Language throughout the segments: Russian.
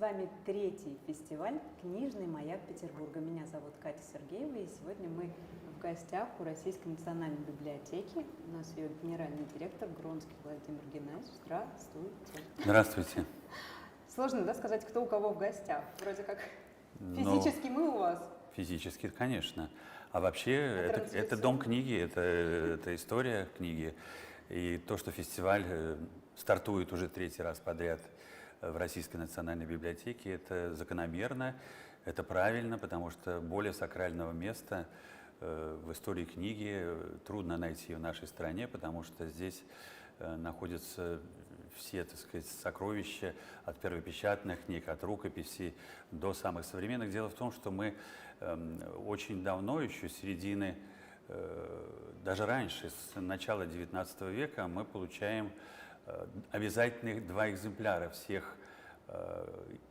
вами третий фестиваль «Книжный маяк Петербурга». Меня зовут Катя Сергеева, и сегодня мы в гостях у Российской национальной библиотеки. У нас ее генеральный директор Гронский Владимир Геннадьевич. Здравствуйте. Здравствуйте. Сложно, да, сказать, кто у кого в гостях? Вроде как физически мы у вас. Физически, конечно. А вообще это дом книги, это история книги. И то, что фестиваль стартует уже третий раз подряд в Российской национальной библиотеке, это закономерно, это правильно, потому что более сакрального места в истории книги трудно найти в нашей стране, потому что здесь находятся все, так сказать, сокровища от первопечатных книг, от рукописей до самых современных. Дело в том, что мы очень давно, еще с середины, даже раньше, с начала XIX века, мы получаем обязательных 2 экземпляра всех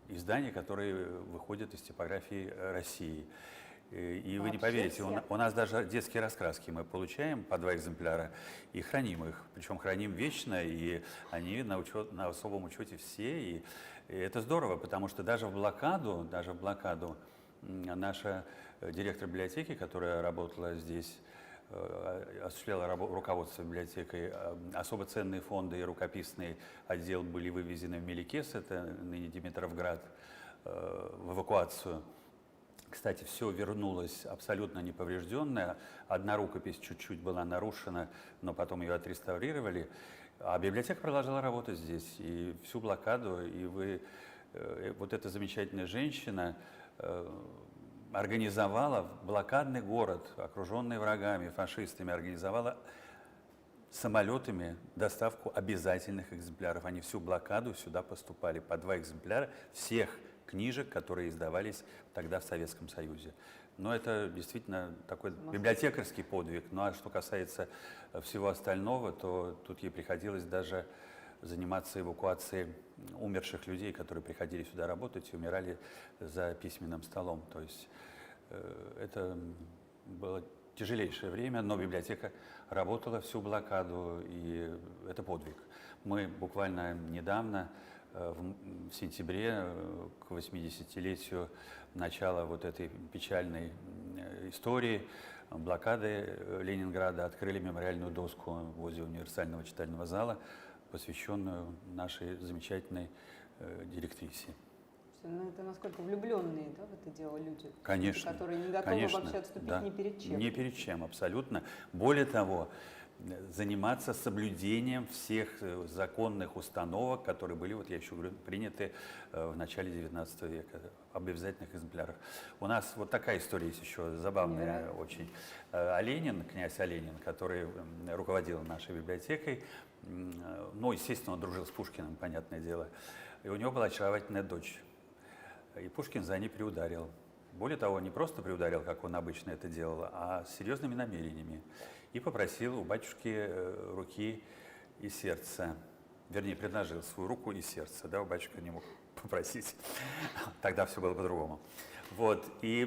изданий, которые выходят из типографии России. И вы не поверите, у нас даже детские раскраски мы получаем по 2 экземпляра и храним их. Причем храним вечно, и они на особом учете все. И это здорово, потому что даже в блокаду наша директор библиотеки, которая работала здесь, осуществляла руководство библиотекой, особо ценные фонды и рукописный отдел были вывезены в Меликес, это ныне Димитровград, в эвакуацию. Кстати, все вернулось абсолютно неповрежденное. Одна рукопись чуть-чуть была нарушена, но потом ее отреставрировали. А библиотека продолжала работать здесь и всю блокаду. И вот эта замечательная женщина организовала блокадный город, окруженный врагами, фашистами, организовала самолетами доставку обязательных экземпляров. Они всю блокаду сюда поступали по 2 экземпляра всех книжек, которые издавались тогда в Советском Союзе. Но это действительно такой библиотекарский подвиг. Ну а что касается всего остального, то тут ей приходилось даже заниматься эвакуацией умерших людей, которые приходили сюда работать и умирали за письменным столом. То есть это было тяжелейшее время, но библиотека работала всю блокаду, и это подвиг. Мы буквально недавно, в сентябре, к 80-летию начала вот этой печальной истории блокады Ленинграда, открыли мемориальную доску возле универсального читального зала, посвященную нашей замечательной директрисе. Ну, это насколько влюбленные, да, в это дело люди? Конечно. Которые не готовы вообще отступить ни перед чем. Ни перед чем, абсолютно. Более того, заниматься соблюдением всех законных установок, которые были, вот я еще говорю, приняты в начале XIX века, об обязательных экземплярах. У нас вот такая история есть еще, забавная очень. Оленин, князь Оленин, который руководил нашей библиотекой, ну, естественно, он дружил с Пушкиным, понятное дело, и у него была очаровательная дочь. И Пушкин за ней приударил. Более того, не просто приударил, как он обычно это делал, а с серьезными намерениями. И попросил у батюшки руки и сердца. Вернее, предложил свою руку и сердце. Да, у батюшка не мог попросить. Тогда все было по-другому. Вот. И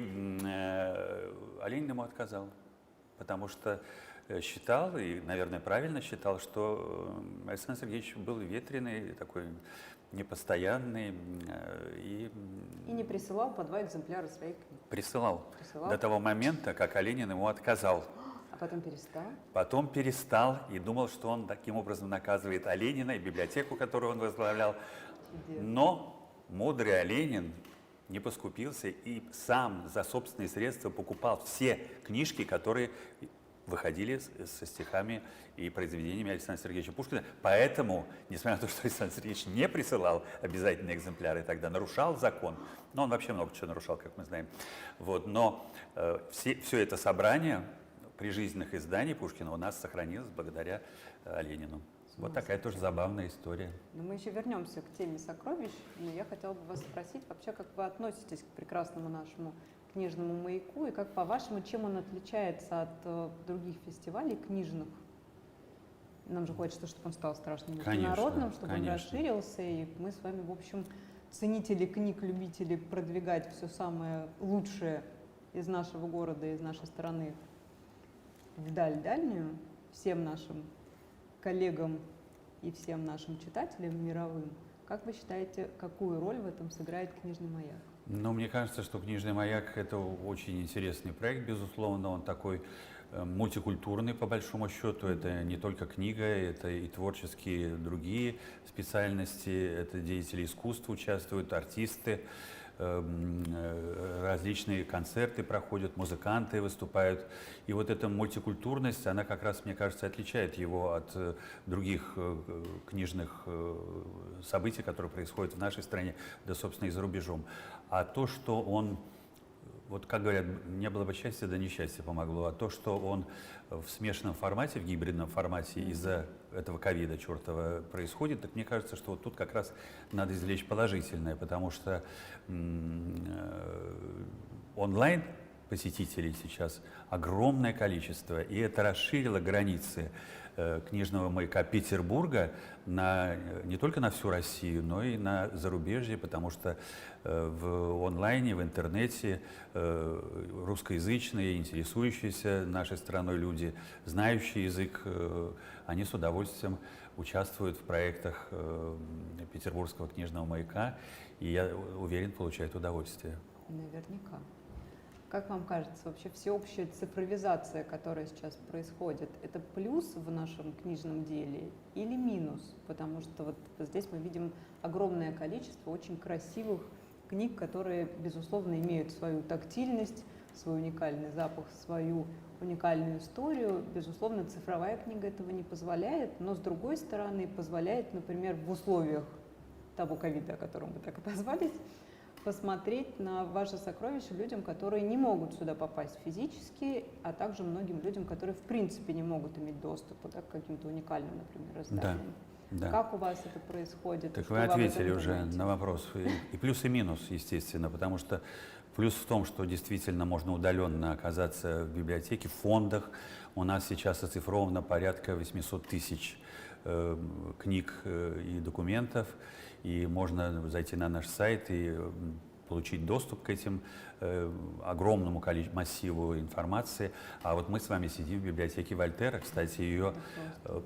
Оленин ему отказал. Потому что считал, и, наверное, правильно считал, что Александр Сергеевич был ветреный, такой непостоянный. И не присылал по 2 экземпляра своих книг? Присылал. До того момента, как Оленин ему отказал. А потом перестал? Потом перестал и думал, что он таким образом наказывает Оленина и библиотеку, которую он возглавлял. Чудесно. Но мудрый Оленин не поскупился и сам за собственные средства покупал все книжки, которые выходили со стихами и произведениями Александра Сергеевича Пушкина. Поэтому, несмотря на то, что Александр Сергеевич не присылал обязательные экземпляры тогда, нарушал закон, но он вообще много чего нарушал, как мы знаем, вот, но все это собрание прижизненных изданий Пушкина у нас сохранилось благодаря Оленину. Вот такая тоже забавная история. Но мы еще вернемся к теме сокровищ, но я хотела бы вас спросить вообще, как вы относитесь к прекрасному нашему книжному маяку, и как, по-вашему, чем он отличается от других фестивалей книжных? Нам же хочется, чтобы он стал страшно международным, чтобы он расширился, и мы с вами, в общем, ценители книг, любители продвигать все самое лучшее из нашего города, из нашей страны вдаль дальнюю, всем нашим коллегам и всем нашим читателям мировым. Как вы считаете, какую роль в этом сыграет книжный маяк? Ну, мне кажется, что «Книжный маяк» — это очень интересный проект, безусловно. Он такой мультикультурный, по большому счету. Это не только книга, это и творческие другие специальности, это деятели искусства участвуют, артисты, различные концерты проходят, музыканты выступают. И вот эта мультикультурность, она как раз, мне кажется, отличает его от других книжных событий, которые происходят в нашей стране, да, собственно, и за рубежом. А то, что он, вот как говорят, не было бы счастья, да несчастье помогло, а то, что он в смешанном формате, в гибридном формате из-за этого ковида чертова происходит, так мне кажется, что вот тут как раз надо извлечь положительное, потому что онлайн посетителей сейчас огромное количество, и это расширило границы книжного маяка Петербурга не только на всю Россию, но и на зарубежье, потому что в онлайне, в интернете русскоязычные, интересующиеся нашей страной люди, знающие язык, они с удовольствием участвуют в проектах Петербургского книжного маяка, и я уверен, получают удовольствие. Наверняка. Как вам кажется, вообще всеобщая цифровизация, которая сейчас происходит, это плюс в нашем книжном деле или минус? Потому что вот здесь мы видим огромное количество очень красивых книг, которые, безусловно, имеют свою тактильность, свой уникальный запах, свою уникальную историю. Безусловно, цифровая книга этого не позволяет, но, с другой стороны, позволяет, например, в условиях того ковида, о котором вы так отозвались, посмотреть на ваши сокровища людям, которые не могут сюда попасть физически, а также многим людям, которые в принципе не могут иметь доступа, да, к каким-то уникальным, например, изданиям. Да. Как у вас это происходит? Так вы ответили уже на вопрос. И плюс, и минус, естественно, потому что плюс в том, что действительно можно удаленно оказаться в библиотеке, в фондах. У нас сейчас оцифровано порядка 800 тысяч книг и документов, и можно зайти на наш сайт и получить доступ к этим огромному массиву информации. А вот мы с вами сидим в библиотеке Вольтера. Кстати, ее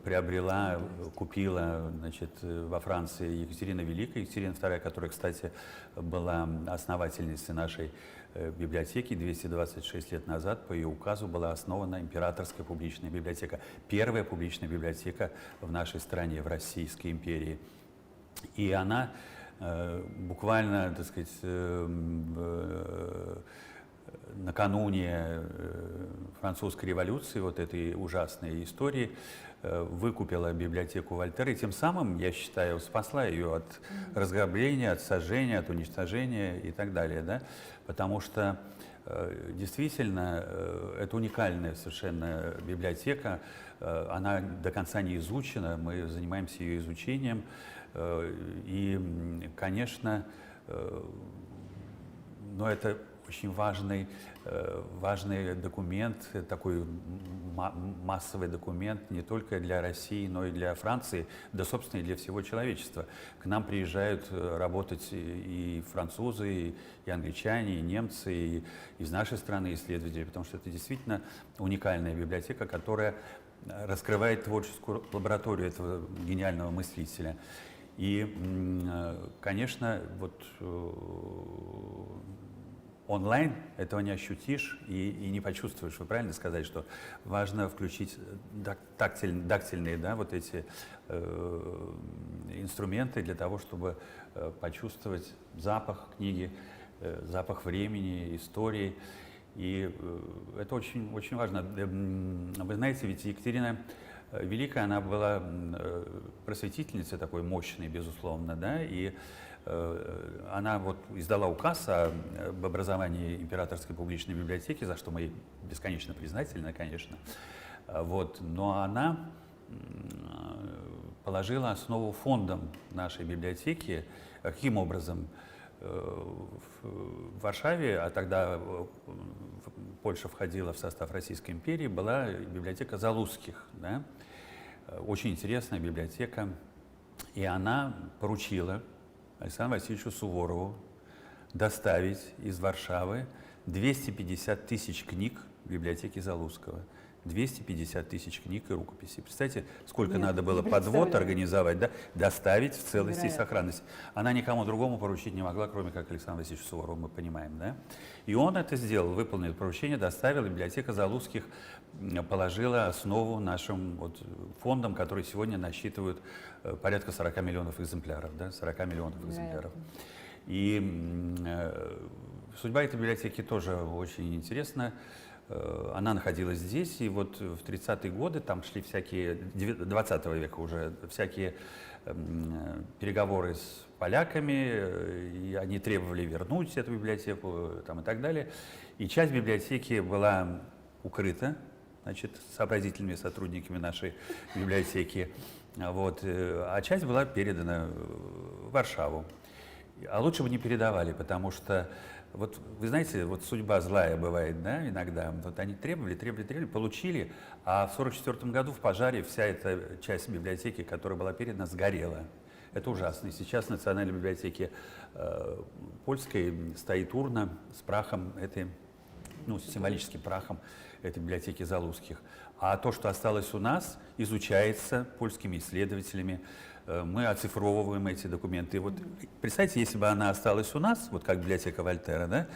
приобрела, купила, значит, во Франции Екатерина Великая, Екатерина II, которая, кстати, была основательницей нашей библиотеки. 226 лет назад по ее указу была основана Императорская публичная библиотека. Первая публичная библиотека в нашей стране, в Российской империи. И она буквально, так сказать, накануне французской революции, вот этой ужасной истории, выкупила библиотеку Вольтера, и тем самым, я считаю, спасла ее от разграбления, от сожжения, от уничтожения и так далее, да? Потому что действительно это уникальная совершенно библиотека, она до конца не изучена, мы занимаемся ее изучением, и, конечно, но это очень важный документ, такой массовый документ не только для России, но и для Франции, да, собственно, и для всего человечества. К нам приезжают работать и французы, и англичане, и немцы, и из нашей страны исследователи, потому что это действительно уникальная библиотека, которая раскрывает творческую лабораторию этого гениального мыслителя. И, конечно, вот онлайн этого не ощутишь и не почувствуешь. Вы правильно сказали, что важно включить дактильные, да, вот эти инструменты для того, чтобы почувствовать запах книги, запах времени, истории. И это очень, очень важно. Вы знаете, ведь Екатерина Великая, она была просветительницей такой мощной, безусловно, да, и она вот издала указ об образовании Императорской публичной библиотеки, за что мы ей бесконечно признательны, конечно. Вот. Но она положила основу фондам нашей библиотеки. Каким образом? В Варшаве, а тогда Польша входила в состав Российской империи, была библиотека Залузских, да? Очень интересная библиотека. И она поручила Александру Васильевичу Суворову доставить из Варшавы 250 тысяч книг в библиотеке Залузского. 250 тысяч книг и рукописей. Представьте, сколько Нет, надо было не подвод представляю. организовать, да, доставить в целости и Невероятно. сохранности. Она никому другому поручить не могла, кроме как Александру Васильевичу Суворову, мы понимаем, да? И он это сделал, выполнил поручение, доставил, и библиотека Залузских положила основу нашим вот фондам, которые сегодня насчитывают порядка 40 миллионов экземпляров, да, 40 миллионов экземпляров. И судьба этой библиотеки тоже очень интересна. Она находилась здесь, и вот в 30-е годы там шли всякие, 20 века уже, всякие переговоры с поляками, и они требовали вернуть эту библиотеку там, и так далее. И часть библиотеки была укрыта, значит, сообразительными сотрудниками нашей библиотеки, вот, а часть была передана в Варшаву. А лучше бы не передавали, потому что, вот вы знаете, вот судьба злая бывает, да, иногда. Вот они требовали, получили, а в 1944 году в пожаре вся эта часть библиотеки, которая была передана, сгорела. Это ужасно. И сейчас в Национальной библиотеке польской стоит урна с прахом этой, ну, с символическим прахом этой библиотеки Залузских. А то, что осталось у нас, изучается польскими исследователями. Мы оцифровываем эти документы. И вот представьте, если бы она осталась у нас, вот как библиотека Вольтера, да,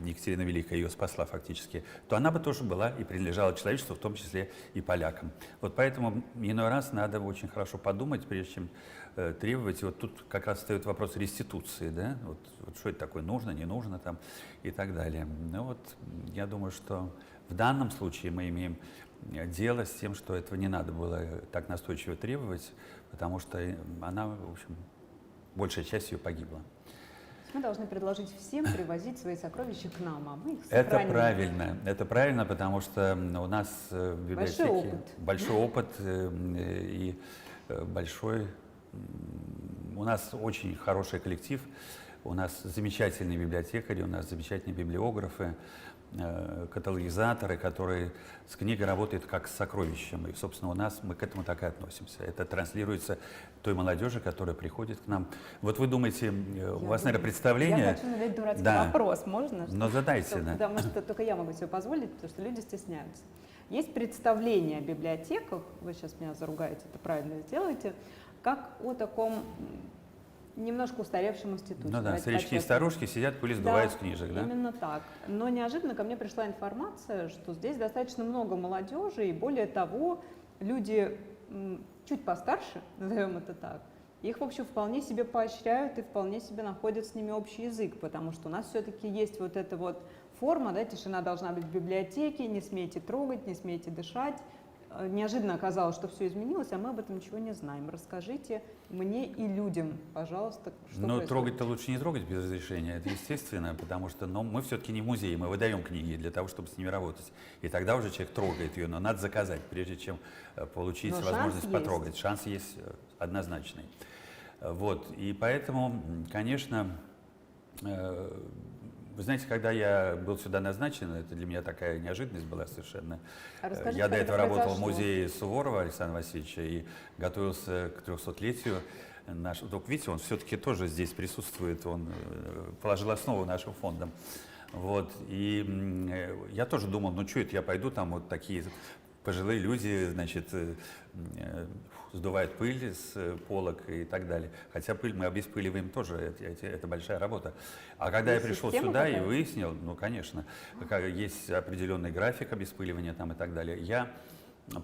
Екатерина Великая ее спасла фактически, то она бы тоже была и принадлежала человечеству, в том числе и полякам. Вот поэтому иной раз надо очень хорошо подумать, прежде чем требовать. И вот тут как раз встает вопрос реституции, да, вот что это такое, нужно, не нужно там и так далее. Ну вот я думаю, что в данном случае мы имеем дело с тем, что этого не надо было так настойчиво требовать, потому что она, в общем, большая часть ее погибла. Мы должны предложить всем привозить свои сокровища к нам, а мы их Это сохраним. это правильно, потому что у нас в библиотеке большой опыт и большой, у нас очень хороший коллектив, у нас замечательные библиотекари, у нас замечательные библиографы, каталогизаторы, которые с книгой работают как с сокровищем. И, собственно, у нас мы к этому так и относимся. Это транслируется той молодежи, которая приходит к нам. Вот вы думаете, у вас, наверное, представление... Я хочу задать дурацкий вопрос, можно? Но задайте, да. Потому что только я могу себе позволить, потому что люди стесняются. Есть представление о библиотеках, вы сейчас меня заругаете, это правильно сделаете, как о таком немножко устаревшем институте. Ну да, старички и старушки сидят, пыль сдувают с книжек, да? Именно так. Но неожиданно ко мне пришла информация, что здесь достаточно много молодежи, и более того, люди чуть постарше, назовем это так, их, в общем, вполне себе поощряют и вполне себе находят с ними общий язык, потому что у нас все-таки есть вот эта вот форма, да, тишина должна быть в библиотеке, не смейте трогать, не смейте дышать. Неожиданно оказалось, что все изменилось, а мы об этом ничего не знаем. Расскажите мне и людям, пожалуйста, что происходит. Трогать-то лучше не трогать без разрешения, это естественно, потому что мы все-таки не музей, мы выдаем книги для того, чтобы с ними работать. И тогда уже человек трогает ее, но надо заказать, прежде чем получить возможность потрогать. Шанс есть однозначный. Вот, и поэтому, конечно, вы знаете, когда я был сюда назначен, это для меня такая неожиданность была совершенно. Я до этого работал в музее Суворова Александра Васильевича и готовился к 300-летию нашего. Только видите, он все-таки тоже здесь присутствует, он положил основу нашим фондам. Вот. И я тоже думал, ну что это я пойду, там вот такие пожилые люди, значит, сдувают пыль с полок и так далее. Хотя пыль мы обеспыливаем тоже, это большая работа. А когда я пришел сюда и выяснил, ну, конечно, есть определенный график обеспыливания там и так далее, я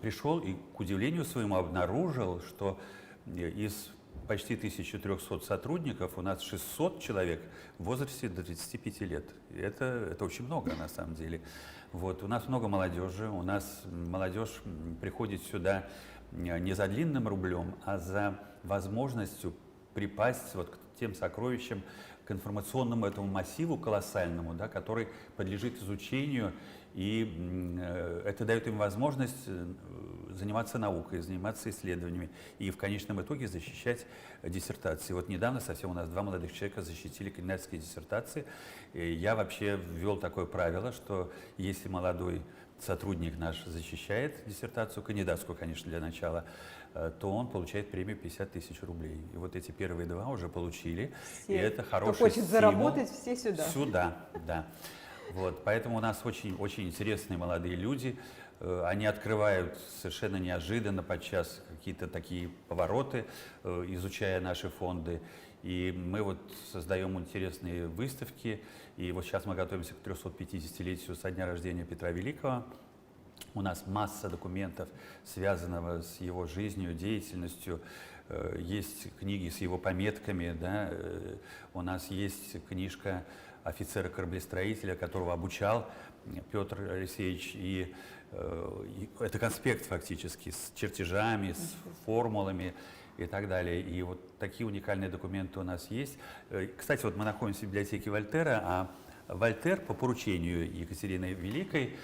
пришел и, к удивлению своему, обнаружил, что из почти 1300 сотрудников у нас 600 человек в возрасте до 35 лет. Это очень много на самом деле. Вот. У нас много молодежи, у нас молодежь приходит сюда не за длинным рублем, а за возможностью припасть вот к тем сокровищам, к информационному этому массиву колоссальному, да, который подлежит изучению, и это дает им возможность заниматься наукой, заниматься исследованиями и в конечном итоге защищать диссертации. Вот недавно совсем у нас 2 молодых человека защитили кандидатские диссертации. И я вообще ввел такое правило, что если молодой сотрудник наш защищает диссертацию, кандидатскую, конечно, для начала, то он получает премию 50 тысяч рублей. И вот эти первые 2 уже получили. Все, и это хороший кто хочет стимул. заработать, все сюда. Сюда, да. Вот, поэтому у нас очень интересные молодые люди. Они открывают совершенно неожиданно подчас какие-то такие повороты, изучая наши фонды. И мы вот создаем интересные выставки. И вот сейчас мы готовимся к 350-летию со дня рождения Петра Великого. У нас масса документов, связанного с его жизнью, деятельностью. Есть книги с его пометками, да? У нас есть книжка офицера-кораблестроителя, которого обучал Петр Алексеевич. И это конспект фактически с чертежами, с формулами и так далее. И вот такие уникальные документы у нас есть. Кстати, вот мы находимся в библиотеке Вольтера, а Вольтер по поручению Екатерины Великой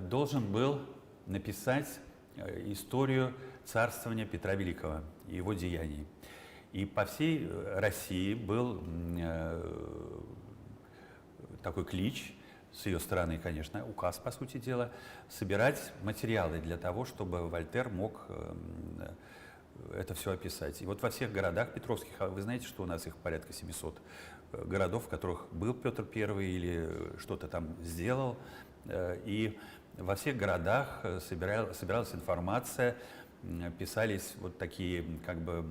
должен был написать историю царствования Петра Великого и его деяний. И по всей России был такой клич, с ее стороны, конечно, указ, по сути дела, собирать материалы для того, чтобы Вольтер мог это все описать. И вот во всех городах петровских, а вы знаете, что у нас их порядка 700 городов, в которых был Петр I или что-то там сделал, и во всех городах собиралась информация, писались вот такие как бы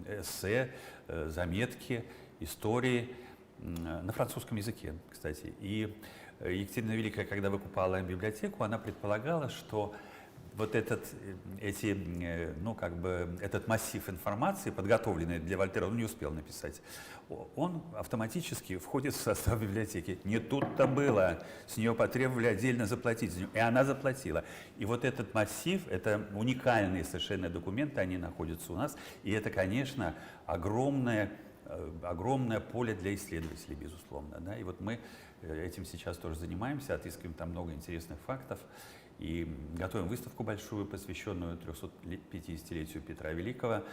эссе, заметки, истории на французском языке, кстати. И Екатерина Великая, когда выкупала библиотеку, она предполагала, что вот этот массив информации, подготовленный для Вольтера, он не успел написать, он автоматически входит в состав библиотеки. Не тут-то было, с нее потребовали отдельно заплатить, и она заплатила. И вот этот массив, это уникальные совершенно документы, они находятся у нас, и это, конечно, огромное поле для исследователей, безусловно. Да? И вот мы этим сейчас тоже занимаемся, отыскиваем там много интересных фактов и готовим выставку большую, посвященную 350-летию Петра Великого.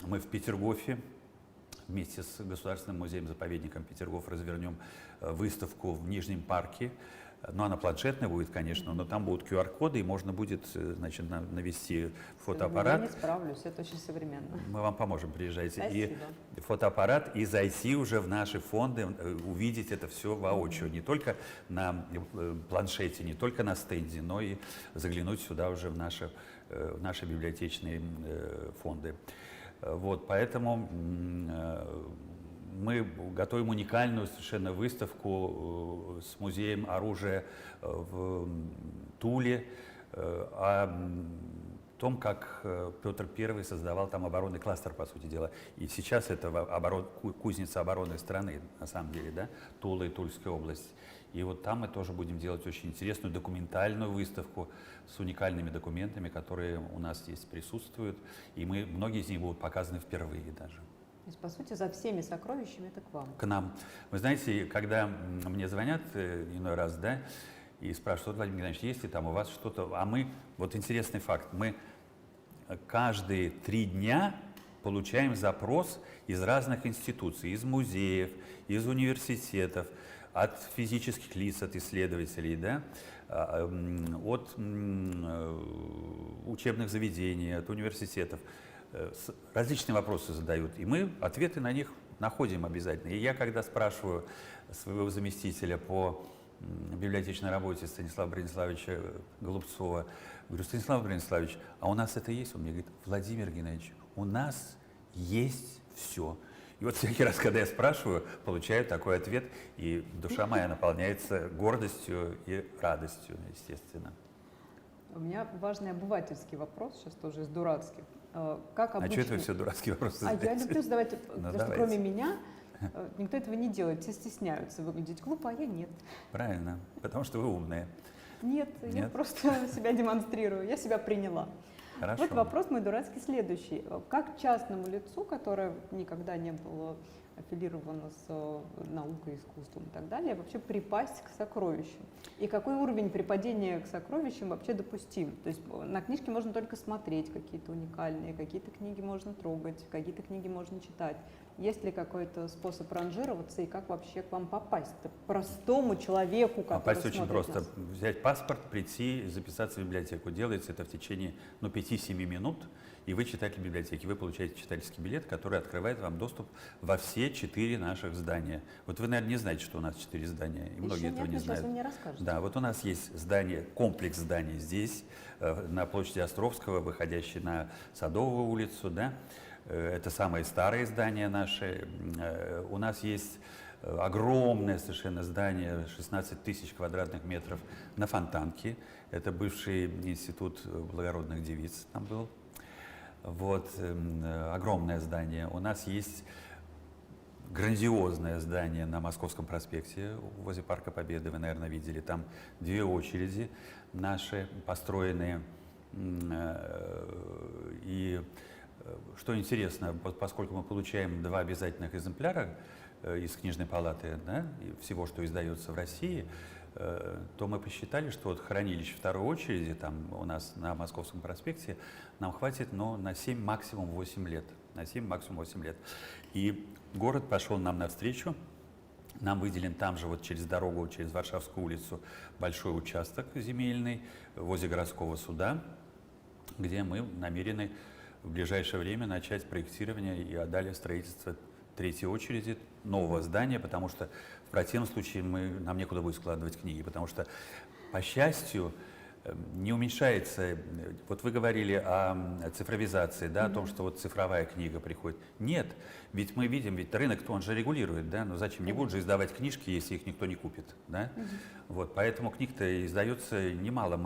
Мы в Петергофе вместе с Государственным музеем-заповедником Петергоф развернем выставку в Нижнем парке. Ну, она планшетная будет, конечно, но там будут QR-коды, и можно будет, значит, навести фотоаппарат. Я не справлюсь, это очень современно. Мы вам поможем, приезжайте. Спасибо. И фотоаппарат, и зайти уже в наши фонды, увидеть это все воочию. Не только на планшете, не только на стенде, но и заглянуть сюда уже в наши библиотечные фонды. Вот, поэтому мы готовим уникальную совершенно выставку с музеем оружия в Туле о том, как Петр I создавал там оборонный кластер, по сути дела. И сейчас это кузница обороны страны, на самом деле, да, Тула и Тульская область. И вот там мы тоже будем делать очень интересную документальную выставку с уникальными документами, которые у нас здесь присутствуют. И многие из них будут показаны впервые даже. То есть, по сути, за всеми сокровищами это к вам. К нам. Вы знаете, когда мне звонят иной раз, да, и спрашивают: Владимир Геннадьевич, есть ли там у вас что-то? А мы, вот интересный факт, мы каждые 3 дня получаем запрос из разных институций, из музеев, из университетов, от физических лиц, от исследователей, да, от учебных заведений, от университетов. Различные вопросы задают, и мы ответы на них находим обязательно. И я, когда спрашиваю своего заместителя по библиотечной работе Станислава Брониславовича Голубцова, говорю: Станислав Брониславович, а у нас это есть? Он мне говорит: Владимир Геннадьевич, у нас есть все. И вот всякий раз, когда я спрашиваю, получаю такой ответ, и душа моя наполняется гордостью и радостью, естественно. У меня важный обывательский вопрос, сейчас тоже из дурацких. Как обычно... А что это вы все дурацкие вопросы задаете? Я люблю задавать, потому что кроме меня никто этого не делает, все стесняются выглядеть глупо, а я нет. Правильно, потому что вы умные. Нет, я просто себя демонстрирую, я себя приняла. Хорошо. Вот вопрос мой дурацкий следующий. Как частному лицу, которое никогда не было аффилировано с наукой, искусством и так далее, вообще припасть к сокровищам? И какой уровень припадения к сокровищам вообще допустим? То есть на книжке можно только смотреть какие-то уникальные, какие-то книги можно трогать, какие-то книги можно читать. Есть ли какой-то способ ранжироваться и как вообще к вам попасть? простому человеку, который Попасть очень смотрит просто. нас. Взять паспорт, прийти, записаться в библиотеку. Делается это в течение 5-7 минут, и вы читатель библиотеки. Вы получаете читательский билет, который открывает вам доступ во все 4 наших здания. Вот вы, наверное, не знаете, что у нас 4 здания, и многие Еще этого нет, не но сейчас знают. вы мне расскажете. Да, вот у нас есть здание, комплекс зданий здесь, на площади Островского, выходящий на Садовую улицу, да. Это самые старые здания наши. У нас есть огромное совершенно здание, 16 тысяч квадратных метров на Фонтанке. Это бывший институт благородных девиц там был. Вот, огромное здание. У нас есть грандиозное здание на Московском проспекте возле Парка Победы, вы, наверное, видели. Там 2 очереди наши построенные. И что интересно, поскольку мы получаем 2 обязательных экземпляра из книжной палаты, да, всего, что издается в России, то мы посчитали, что вот хранилищ 2-й очереди там у нас на Московском проспекте нам хватит, но на 7, максимум 8 лет. На 7, максимум 8 лет. И город пошел нам навстречу. Нам выделен там же, вот через дорогу, через Варшавскую улицу, большой участок земельный возле городского суда, где мы намерены в ближайшее время начать проектирование и далее строительство 3-й очереди нового здания, потому что в противном случае нам некуда будет складывать книги, потому что, по счастью, не уменьшается. Вот вы говорили о цифровизации, да, о том, что вот цифровая книга приходит. Нет, ведь мы видим, ведь рынок, он же регулирует, да, но зачем? Не будут же издавать книжки, если их никто не купит, да? Вот, поэтому книг-то издается немало.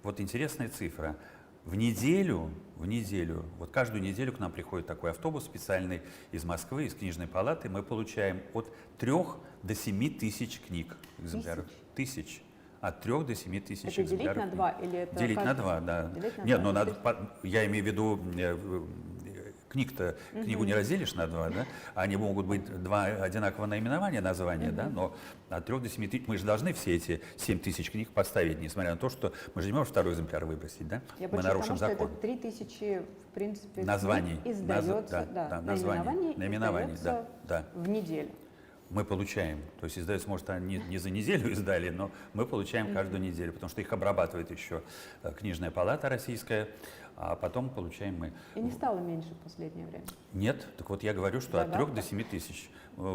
Вот интересная цифра. В неделю, вот каждую неделю к нам приходит такой автобус специальный из Москвы, из книжной палаты. Мы получаем от 3 до 7 тысяч книг, экземпляров. Тысяч. От 3 до 7 тысяч Это экземпляров. делить на 2 или это Делить на каждый? 2, да. Делить на Нет, 2. ну надо, я имею в виду, книгу не разделишь на 2, да? Они могут быть 2 одинакового наименования, названия, да? Но от 3 до 7 тысяч, мы же должны все эти 7 тысяч книг поставить, несмотря на то, что мы же не можем 2-й экземпляр выбросить, да? Мы нарушим закон. Это 3000, в принципе, Названий. книг издается, Наименований, издается да. в неделю. Мы получаем, то есть издается, может, они не за неделю издали, но мы получаем каждую неделю, потому что их обрабатывает еще книжная палата российская, а потом получаем мы. И не стало меньше в последнее время? Нет, так вот я говорю, что от 3 до 7 тысяч.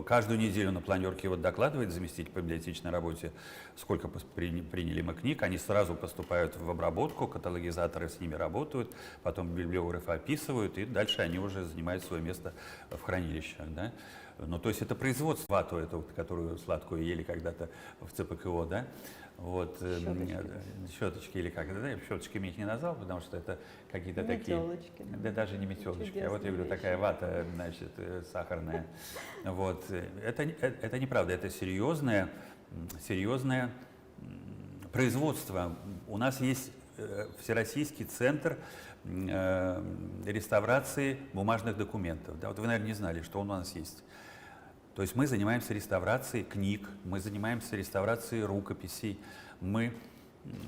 Каждую неделю на планерке вот докладывает заместитель по библиотечной работе, сколько приняли мы книг, они сразу поступают в обработку, каталогизаторы с ними работают, потом библиографы описывают, и дальше они уже занимают свое место в хранилищах, да. Ну, то есть это производство, вату эту, которую сладкую ели когда-то в ЦПКО, да, вот, щеточки или как, да, щеточками их не назвал, потому что это какие-то такие, да даже не метелочки, а вот я говорю, такая вата, значит, сахарная, вот, это неправда, это серьезное производство. У нас есть Всероссийский центр реставрации бумажных документов, да, вот вы, наверное, не знали, что он у нас есть. То есть мы занимаемся реставрацией книг, мы занимаемся реставрацией рукописей, мы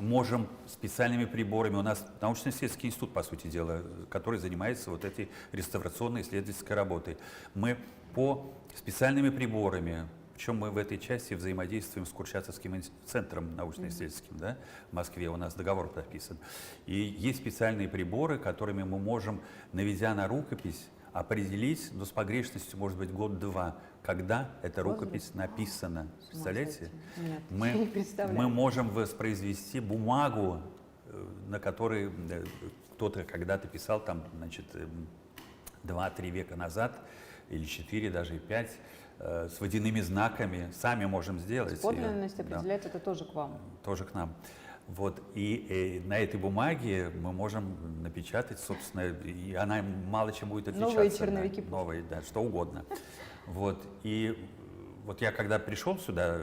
можем специальными приборами, у нас научно-исследовательский институт, по сути дела, который занимается вот этой реставрационной исследовательской работой. Мы по специальными приборами, причем мы в этой части взаимодействуем с Курчатовским центром научно-исследовательским, да, в Москве у нас договор подписан. И есть специальные приборы, которыми мы можем, наведя на рукопись, определить, но с погрешностью, может быть, 1-2, когда эта рукопись написана. Представляете? Нет, мы можем воспроизвести бумагу, на которой кто-то когда-то писал, там, значит, 2-3 века назад, или 4, даже и 5, с водяными знаками. Сами можем сделать. Подлинность определять это тоже к вам. Тоже к нам. Вот, и на этой бумаге мы можем напечатать, собственно, и она мало чем будет отличаться. Новые черновики. Да, новые, да, что угодно. Вот, и вот я когда пришел сюда,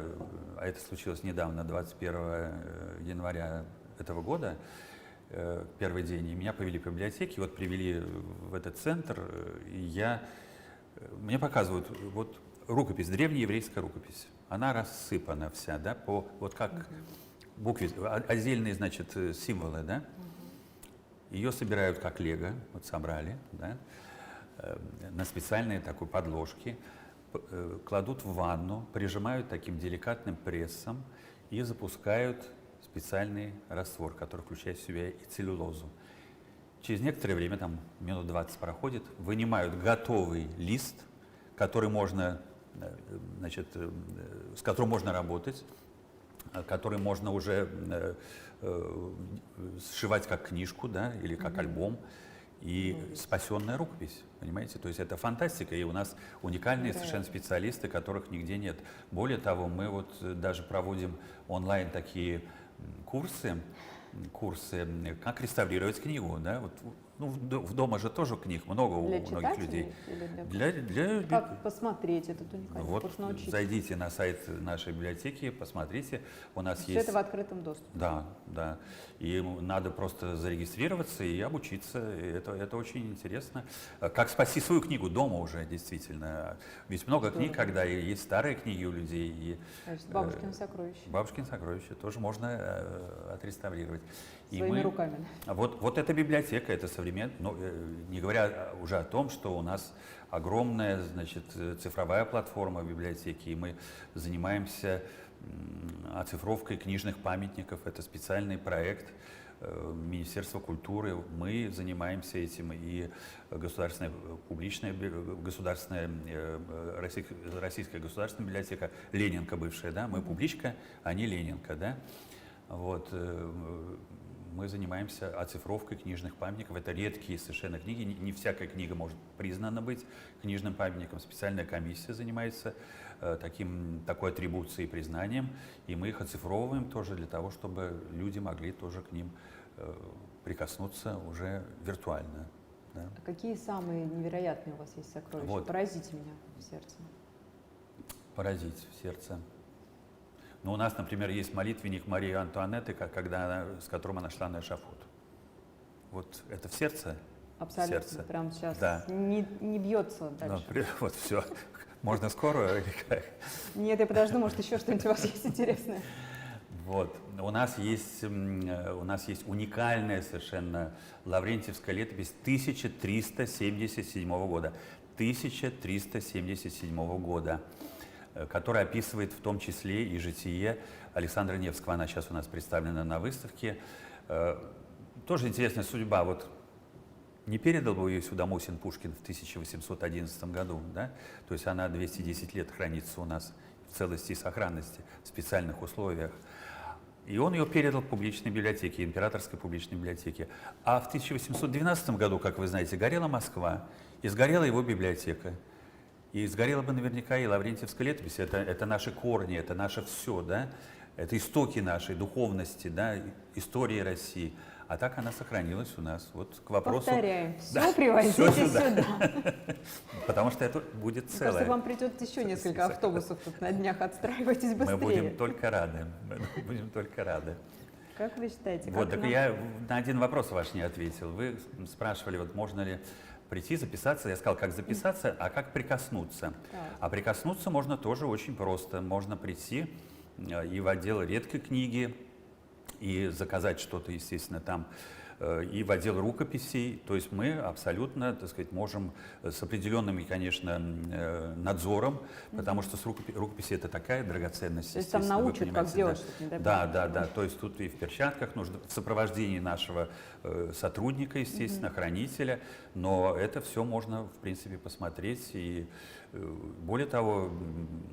а это случилось недавно, 21 января этого года, первый день, и меня повели по библиотеке, вот привели в этот центр, и мне показывают, вот рукопись, древнееврейская рукопись, она рассыпана вся, да, вот как буквы, отдельные, значит, символы, да, ее собирают как лего, вот собрали, да, на специальные такой подложки, кладут в ванну, прижимают таким деликатным прессом и запускают специальный раствор, который включает в себя и целлюлозу. Через некоторое время, там минут 20 проходит, вынимают готовый лист, который можно, значит, с которым можно работать, который можно уже сшивать как книжку, да, или как альбом. И спасенная рукопись, понимаете? То есть это фантастика, и у нас уникальные совершенно специалисты, которых нигде нет. Более того, мы вот даже проводим онлайн такие курсы, как реставрировать книгу, да? Вот, ну, дома же тоже книг много у многих людей. Или как посмотреть этот уникальный вот курс, научиться? Зайдите на сайт нашей библиотеки, посмотрите. У нас Все есть... это в открытом доступе? Да, да. И надо просто зарегистрироваться и обучиться. И это очень интересно. Как спасти свою книгу дома уже, действительно. Ведь много книг, когда есть старые книги у людей. И, бабушкины сокровища. Бабушкины сокровища тоже можно отреставрировать. Своими руками. Вот эта библиотека, это современная, ну, не говоря уже о том, что у нас огромная, значит, цифровая платформа библиотеки, и мы занимаемся оцифровкой книжных памятников. Это специальный проект Министерства культуры. Мы занимаемся этим, и государственная российская государственная библиотека, Ленинка бывшая, да, мы публичка, а не Ленинка, да. Вот. Мы занимаемся оцифровкой книжных памятников. Это редкие совершенно книги. Не всякая книга может признана быть книжным памятником. Специальная комиссия занимается такой атрибуцией и признанием. И мы их оцифровываем тоже для того, чтобы люди могли тоже к ним прикоснуться уже виртуально. Да. А какие самые невероятные у вас есть сокровища? Вот. Поразите меня в сердце. Поразить в сердце. Но у нас, например, есть молитвенник Марии Антуанетты, с которым она шла на эшафот. Вот это в сердце? Абсолютно. Сердце. Прямо сейчас да. не бьется дальше. Ну, вот все. Можно скоро или как? Нет, я подожду, может, еще что-нибудь у вас есть интересное. Вот. У нас есть уникальная совершенно лаврентьевская летопись 1377 года. 1377 года. Которая описывает в том числе и житие Александра Невского. Она сейчас у нас представлена на выставке. Тоже интересная судьба. Вот не передал бы ее сюда Мосин Пушкин в 1811 году, да? То есть она 210 лет хранится у нас в целости и сохранности, в специальных условиях. И он ее передал в публичной библиотеке, императорской публичной библиотеке. А в 1812 году, как вы знаете, горела Москва, и сгорела его библиотека. И сгорела бы наверняка и Лаврентьевская летопись. Это наши корни, это наше все, да? Это истоки нашей духовности, да? Истории России. А так она сохранилась у нас. Вот к вопросу... Повторяем, все да, привозите все сюда. Потому что это будет целое. Просто вам придет еще несколько автобусов тут на днях, отстраивайтесь быстрее. Мы будем только рады. Мы будем только рады. Как вы считаете? Вот, так я на один вопрос ваш не ответил. Вы спрашивали, вот можно ли прийти, записаться. Я сказал, как записаться, а как прикоснуться. Так. А прикоснуться можно тоже очень просто. Можно прийти и в отдел редкой книги, и заказать что-то, естественно, там, и в отдел рукописей. То есть мы абсолютно, так сказать, можем с определенным, конечно, надзором, потому что рукописи это такая драгоценность. То есть там научат, как делать, чтобы не добавить. Да. То есть тут и в перчатках нужно, в сопровождении нашего сотрудника, естественно, хранителя, но это все можно, в принципе, посмотреть. И более того,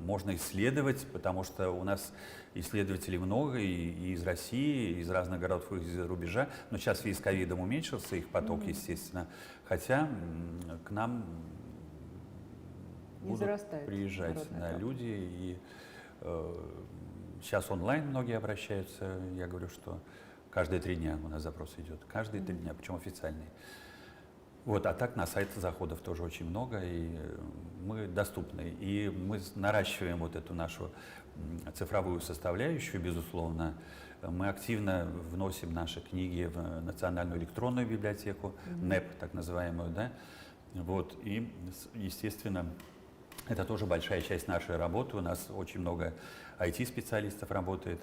можно исследовать, потому что у нас исследователей много и из России, и из разных городов, и из-за рубежа. Но сейчас в связи с ковидом уменьшился их поток, естественно. Хотя к нам будут приезжать люди. И сейчас онлайн многие обращаются. Я говорю, что каждые 3 дня у нас запрос идет. Каждые 3 дня, причем официальный. Вот, а так на сайт заходов тоже очень много, и мы доступны. И мы наращиваем вот эту нашу цифровую составляющую, безусловно. Мы активно вносим наши книги в Национальную электронную библиотеку, НЭП, так называемую, да. Вот, и, естественно, это тоже большая часть нашей работы. У нас очень много IT-специалистов работает.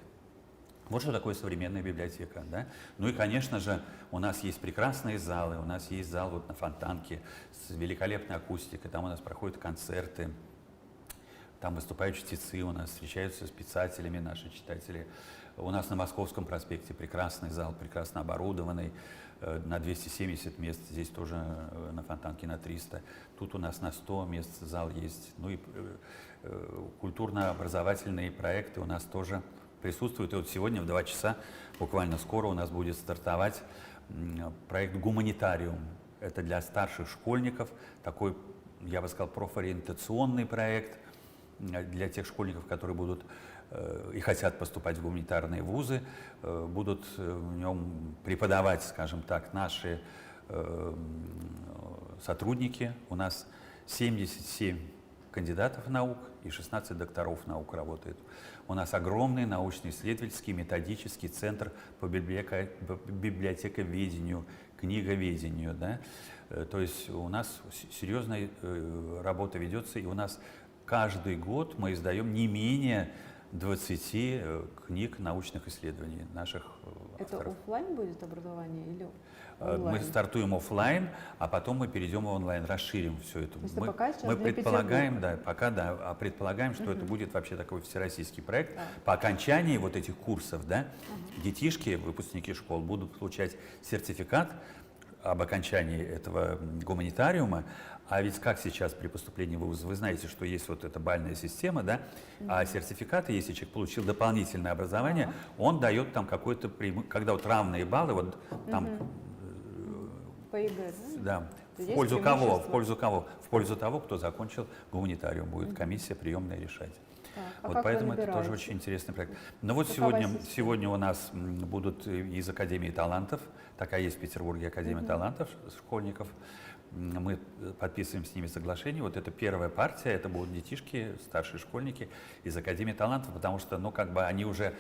Вот что такое современная библиотека. Да? Ну и, конечно же, у нас есть прекрасные залы. У нас есть зал вот на Фонтанке с великолепной акустикой. Там у нас проходят концерты. Там выступают чтецы, у нас встречаются с писателями наши читатели. У нас на Московском проспекте прекрасный зал, прекрасно оборудованный, на 270 мест, здесь тоже на Фонтанке на 300. Тут у нас на 100 мест зал есть. Ну и культурно-образовательные проекты у нас тоже присутствуют. И вот сегодня в 2 часа, буквально скоро, у нас будет стартовать проект «Гуманитариум». Это для старших школьников, такой, я бы сказал, профориентационный проект для тех школьников, которые будут и хотят поступать в гуманитарные вузы, будут в нем преподавать, скажем так, наши сотрудники. У нас 77 кандидатов наук и 16 докторов наук работает. У нас огромный научно-исследовательский методический центр по библиотековедению, книговедению. Да? То есть у нас серьезная работа ведется, и у нас каждый год мы издаем не менее 20 книг научных исследований наших авторов. Это офлайн будет образование или онлайн? Мы стартуем офлайн, а потом мы перейдем в онлайн, расширим все это. То есть пока сейчас мы для предполагаем, Петербурга. да, пока да, предполагаем, что это будет вообще такой всероссийский проект. Да. По окончании вот этих курсов, да, детишки, выпускники школ будут получать сертификат об окончании этого гуманитариума. А ведь как сейчас при поступлении в ВУЗ, вы знаете, что есть вот эта бальная система, да, а сертификаты, если человек получил дополнительное образование, он дает там какой-то, когда вот равные баллы, вот там, По ЕГЭ, да? да, То в есть пользу кого, преимущество. в пользу кого? В пользу того, кто закончил гуманитариум, будет комиссия приемная решать. Так, а Вот как вы поэтому это тоже набираете? очень интересный проект. Но вот Какова сегодня, система? сегодня у нас будут из Академии талантов, такая есть в Петербурге Академия талантов школьников. Мы подписываем с ними соглашение. Вот это первая партия, это будут детишки, старшие школьники из Академии талантов, потому что, ну, как бы они уже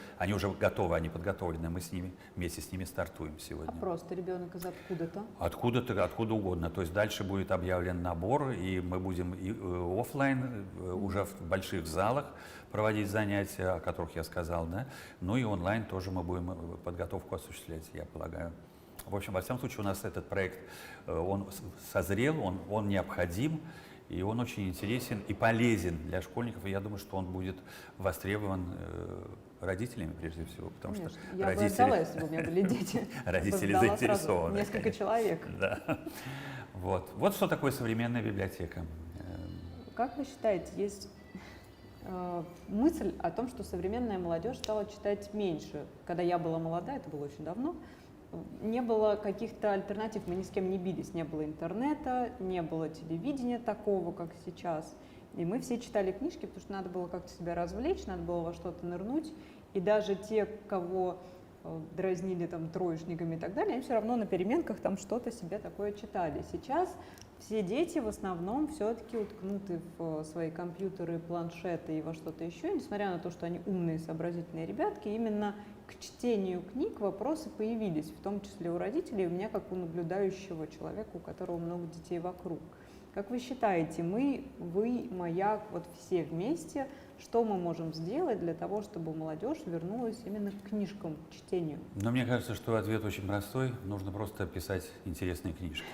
готовы, они подготовлены. Мы с ними, вместе с ними стартуем А сегодня. просто ребенок из откуда-то? Откуда-то, откуда угодно. То есть дальше будет объявлен набор, и мы будем и офлайн, уже в больших залах проводить занятия, о которых я сказал, да. Ну и онлайн тоже мы будем подготовку осуществлять, я полагаю. В общем, во всяком случае, у нас этот проект, он созрел, он необходим, и он очень интересен и полезен для школьников. И я думаю, что он будет востребован родителями прежде всего, потому Конечно. что Я бы родители, отдала, если бы у меня были дети. родители Создала сразу заинтересованы. несколько человек. Да. Вот что такое современная библиотека. Как вы считаете, есть мысль о том, что современная молодежь стала читать меньше? Когда я была молода, это было очень давно, не было каких-то альтернатив, мы ни с кем не бились, не было интернета, не было телевидения такого, как сейчас. И мы все читали книжки, потому что надо было как-то себя развлечь, надо было во что-то нырнуть. И даже те, кого дразнили там троечниками и так далее, они все равно на переменках там что-то себе такое читали. Сейчас все дети в основном все-таки уткнуты в свои компьютеры, планшеты и во что-то еще. И несмотря на то, что они умные, сообразительные ребятки, именно к чтению книг вопросы появились, в том числе у родителей, у меня как у наблюдающего человека, у которого много детей вокруг. Как вы считаете, мы, вы, Маяк, вот все вместе, что мы можем сделать для того, чтобы молодежь вернулась именно к книжкам, к чтению? Но мне кажется, что ответ очень простой. Нужно просто писать интересные книжки.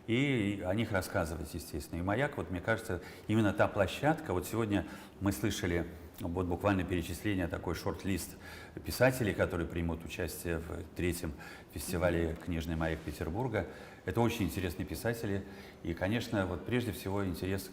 И о них рассказывать, естественно. И «Маяк», вот мне кажется, именно та площадка. Вот сегодня мы слышали вот буквально перечисление, такой шорт-лист писателей, которые примут участие в 3-м фестивале «Книжный маяк» Петербурга. Это очень интересные писатели. И, конечно, вот прежде всего интерес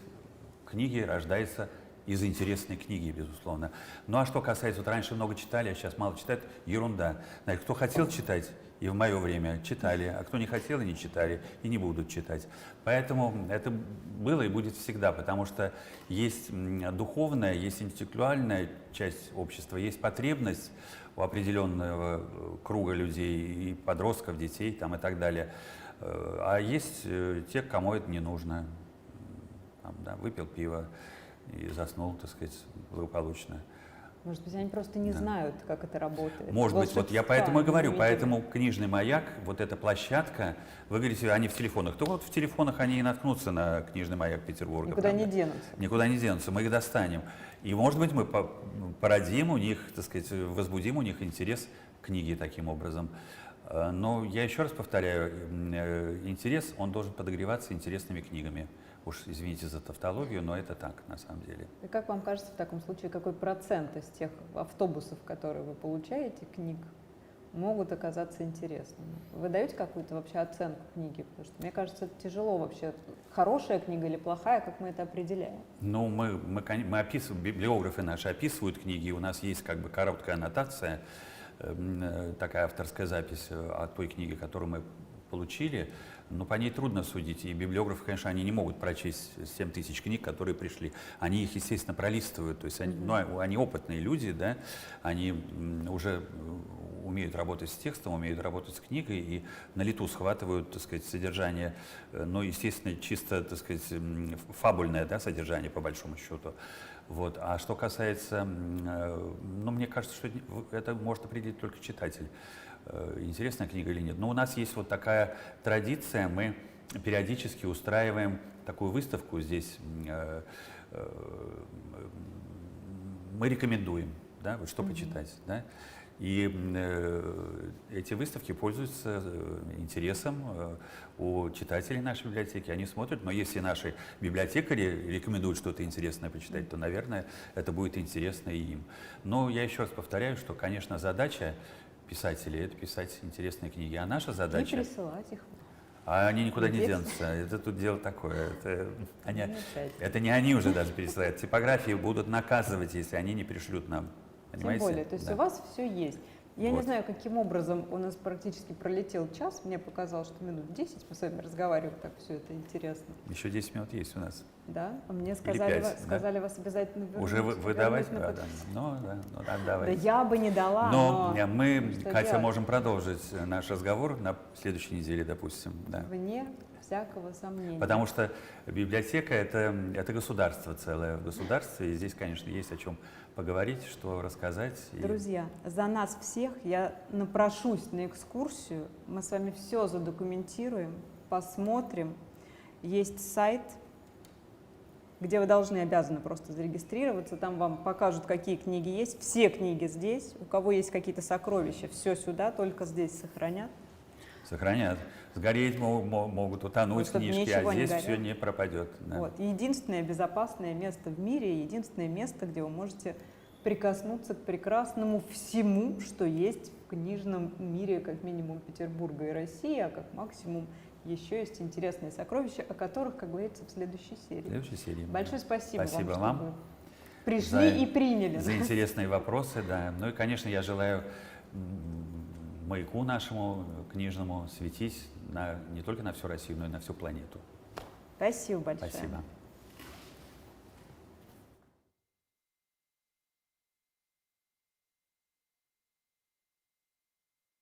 к книге рождается из интересной книги, безусловно. Ну а что касается, вот раньше много читали, а сейчас мало читают, ерунда. Знаете, кто хотел читать, и в мое время читали, а кто не хотел и не читали, и не будут читать. Поэтому это было и будет всегда, потому что есть духовная, есть интеллектуальная часть общества, есть потребность у определенного круга людей, и подростков, детей там, и так далее. А есть те, кому это не нужно. Там, да, выпил пиво и заснул, так сказать, благополучно. Может быть, они просто не Да. знают, как это работает. Может быть, вот я Волшебства поэтому и не говорю, увидели. поэтому книжный маяк, вот эта площадка, вы говорите, они в телефонах, то вот в телефонах они и наткнутся на книжный маяк Петербурга. Никуда правда? не денутся. Никуда не денутся, мы их достанем. И, может быть, мы породим у них, так сказать, возбудим у них интерес к книге таким образом. Но я еще раз повторяю, интерес, он должен подогреваться интересными книгами. Уж извините за тавтологию, но это так на самом деле. И как вам кажется, в таком случае, какой процент из тех автобусов, которые вы получаете, книг, могут оказаться интересными? Вы даете какую-то вообще оценку книги? Потому что, мне кажется, это тяжело вообще. Хорошая книга или плохая, как мы это определяем? Ну, мы описываем, библиографы наши описывают книги, у нас есть как бы короткая аннотация, такая авторская запись от той книги, которую мы получили, но по ней трудно судить. И библиографы, конечно, они не могут прочесть 7 тысяч книг, которые пришли. Они их, естественно, пролистывают. То есть они, ну, они опытные люди, да, они уже умеют работать с текстом, умеют работать с книгой и на лету схватывают, так сказать, содержание, ну, естественно, чисто, так сказать, фабульное, да, содержание, по большому счету. Вот. А что касается, ну, мне кажется, что это может определить только читатель, интересная книга или нет. Но у нас есть вот такая традиция, мы периодически устраиваем такую выставку здесь, мы рекомендуем, да, вот что почитать, да. И эти выставки пользуются интересом у читателей нашей библиотеки. Они смотрят, но если наши библиотекари рекомендуют что-то интересное почитать, то, наверное, это будет интересно и им. Но я еще раз повторяю, что, конечно, задача писателей — это писать интересные книги. А наша И задача... присылать их. А они никуда не Здесь. денутся. Это тут дело такое. Замечательно. Это не они уже даже пересылают. Типографии будут наказывать, если они не пришлют нам. Понимаете? Тем более, то есть Да. у вас все есть. Я не Вот. знаю, каким образом у нас практически пролетел час. Мне показалось, что минут 10 мы с вами разговариваем, так все это интересно. Еще 10 минут есть у нас. Да? А мне сказали, 5, сказали вас обязательно вернуть. Уже выдавать? вернуть на Да, под- да. Ну, Да отдавай. я бы не дала, Но но мы, что Катя, делать? можем продолжить наш разговор на следующей неделе, допустим. Да. Вне всякого сомнения. Потому что библиотека это государство целое. В государстве, и здесь, конечно, есть о чем поговорить, что рассказать. И Друзья, за нас всех я напрошусь на экскурсию. Мы с вами все задокументируем, посмотрим. Есть сайт, где вы должны, обязаны просто зарегистрироваться. Там вам покажут, какие книги есть. Все книги здесь. У кого есть какие-то сокровища, все сюда, только здесь сохранят. сохранят. Сгореть могут, утонуть Чтобы книжки, ничего а не здесь все горело. не пропадет. Да. Вот. И единственное безопасное место в мире, единственное место, где вы можете прикоснуться к прекрасному всему, что есть в книжном мире, как минимум Петербурга и России, а как максимум еще есть интересные сокровища, о которых, как говорится, в следующей серии. В следующей серии. Большое спасибо, Спасибо вам, вам что вы пришли за- и приняли. За интересные вопросы, да. Ну и, конечно, я желаю маяку нашему книжному светить не только на всю Россию, но и на всю планету. Спасибо большое. Спасибо.